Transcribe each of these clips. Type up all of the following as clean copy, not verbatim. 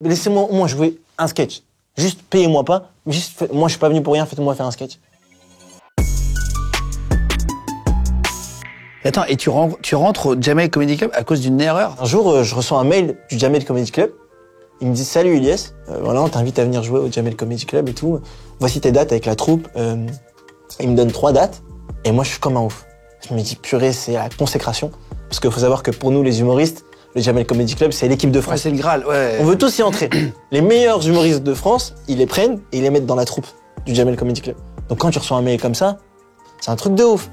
Laissez-moi au moins jouer un sketch. Juste payez-moi pas. Moi, je suis pas venu pour rien, faites-moi faire un sketch. Attends, et tu rentres au Jamel Comedy Club à cause d'une erreur? Un jour, je reçois un mail du Jamel Comedy Club. Il me dit « Salut Ilyes, voilà, on t'invite à venir jouer au Jamel Comedy Club et tout. Voici tes dates avec la troupe. » Il me donne 3 dates et moi, je suis comme un ouf. Je me dis « Purée, c'est la consécration. » Parce qu'il faut savoir que pour nous, les humoristes, le Jamel Comedy Club, c'est l'équipe de France. Ouais, c'est le Graal, ouais. On veut tous y entrer. Les meilleurs humoristes de France, ils les prennent et ils les mettent dans la troupe du Jamel Comedy Club. Donc quand tu reçois un mail comme ça, c'est un truc de ouf.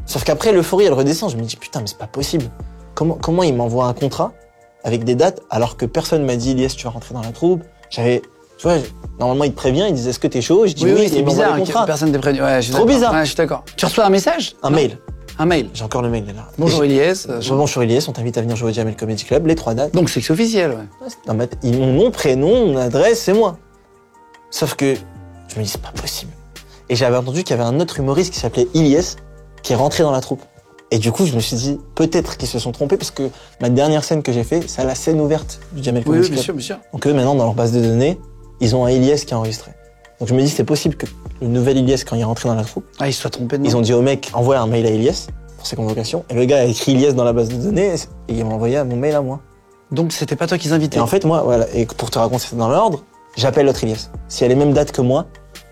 Sauf qu'après, l'euphorie, elle redescend. Je me dis, putain, mais c'est pas possible. Comment il m'envoie un contrat avec des dates alors que personne m'a dit, Ilyes, tu vas rentrer dans la troupe. Tu vois, normalement, il te prévient, il dit, est-ce que t'es chaud? Je dis oui, c'est bizarre, personne t'est prévenu. Ouais, trop bizarre. Ouais, je suis d'accord. Tu reçois un message? Un mail. Un mail. J'ai encore le mail, là. Bonjour Ilyes. Bonjour Ilyes, on t'invite à venir jouer au Jamel Comedy Club, les 3 dates. Donc c'est officiel, ouais. Mon nom, prénom, mon adresse, c'est moi. Sauf que je me dis, c'est pas possible. Et j'avais entendu qu'il y avait un autre humoriste qui s'appelait Ilyes, qui est rentré dans la troupe. Et du coup, je me suis dit, peut-être qu'ils se sont trompés, parce que ma dernière scène que j'ai fait, c'est la scène ouverte du Jamel Comedy Club. Oui, bien sûr, bien sûr. Donc eux, maintenant, dans leur base de données, ils ont un Ilyes qui est enregistré. Donc je me dis, c'est possible que le nouvel Ilyes, quand il est rentré dans la troupe, il se soit trompé de nom. Ils ont dit au mec, envoie un mail à Ilyes pour ses convocations. Et le gars a écrit Ilyes dans la base de données, et il m'a envoyé mon mail à moi. Donc c'était pas toi qu'ils invitaient? Et en fait, moi, voilà, et pour te raconter ça dans l'ordre, j'appelle l'autre Ilyes. Si elle a les mêmes dates que moi,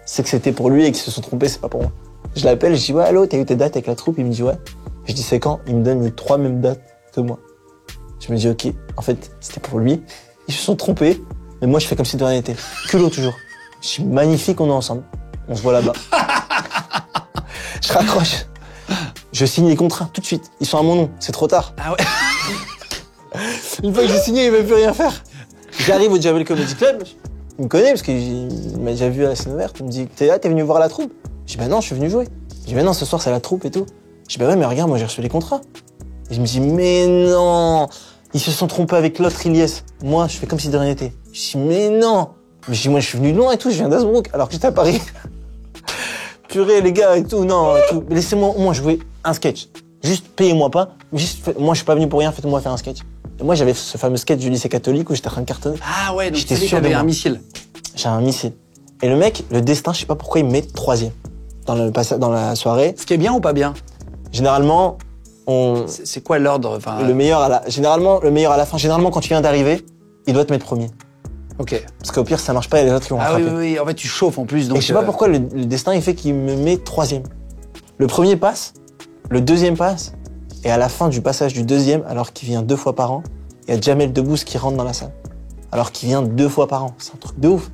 c'est que c'était pour lui et qu'ils se sont trompés, c'est pas pour moi. Je l'appelle, je dis, ouais, allô, t'as eu tes dates avec la troupe? Il me dit, ouais. Je dis, c'est quand? Il me donne les 3 mêmes dates que moi. Je me dis, ok, en fait, c'était pour lui. Ils se sont trompés, mais moi, je fais comme si de rien n'était. Culot toujours. Je suis magnifique, on est ensemble. On se voit là-bas. Je raccroche. Je signe les contrats tout de suite. Ils sont à mon nom, c'est trop tard. Ah ouais. Une fois que j'ai signé, il ne veut plus rien faire. J'arrive au Jamel Comedy Club. Il me connaît parce qu'il m'a déjà vu à la scène ouverte. Il me dit, t'es là, t'es venu voir la troupe? Je dis, bah non, je suis venu jouer. Je dis, bah non, ce soir, c'est la troupe et tout. Je dis, bah ouais, mais regarde, moi, j'ai reçu les contrats. Et je me dis, mais non, ils se sont trompés avec l'autre Ilyes. Moi, je fais comme si de rien n'était. Je dis, mais non. Mais je dis, moi, je suis venu de loin et tout, je viens d'Asbrook, alors que j'étais à Paris. Purée, les gars, et tout, non, tout. Laissez-moi au moins jouer un sketch. Juste payez-moi pas. Moi, je suis pas venu pour rien, faites-moi faire un sketch. Et moi, j'avais ce fameux sketch du lycée catholique où j'étais en train de cartonner. Ah ouais, donc j'étais sûr que t'avais un missile. J'ai un missile. Et le mec, le destin, je sais pas pourquoi il me met 3e dans la soirée. Ce qui est bien ou pas bien? Généralement, c'est quoi l'ordre? Enfin, généralement, le meilleur à la fin. Généralement, quand tu viens d'arriver, il doit te mettre premier. Ok. Parce qu'au pire, ça marche pas, il y a les autres qui vont rattraper. Oui, en fait, tu chauffes en plus. Donc et je sais pas pourquoi le destin, il fait qu'il me met 3e. Le premier passe, le 2e passe, et à la fin du passage du 2e, alors qu'il vient 2 fois par an, il y a Jamel Debbouze qui rentre dans la salle. Alors qu'il vient 2 fois par an. C'est un truc de ouf.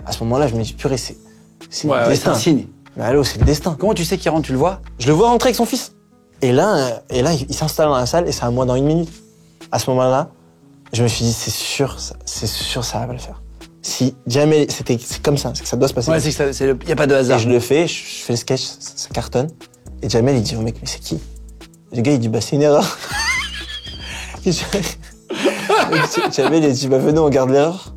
À ce moment-là, je me dis, purée, c'est le destin. C'est un signe. Mais allô, c'est le destin. Comment tu sais qu'il rentre? Tu le vois? Je le vois rentrer avec son fils. Et là, il s'installe dans la salle et c'est à moi dans 1 minute. À ce moment-là, je me suis dit, c'est sûr, ça va le faire. Si Jamel, c'est comme ça, c'est que ça doit se passer. Ouais, il y a pas de hasard. Et je le fais, je fais le sketch, ça cartonne. Et Jamel, il dit au mec, mais c'est qui? Et le gars, il dit, bah, c'est une erreur. Jamel, il dit, bah, venez, on garde l'erreur.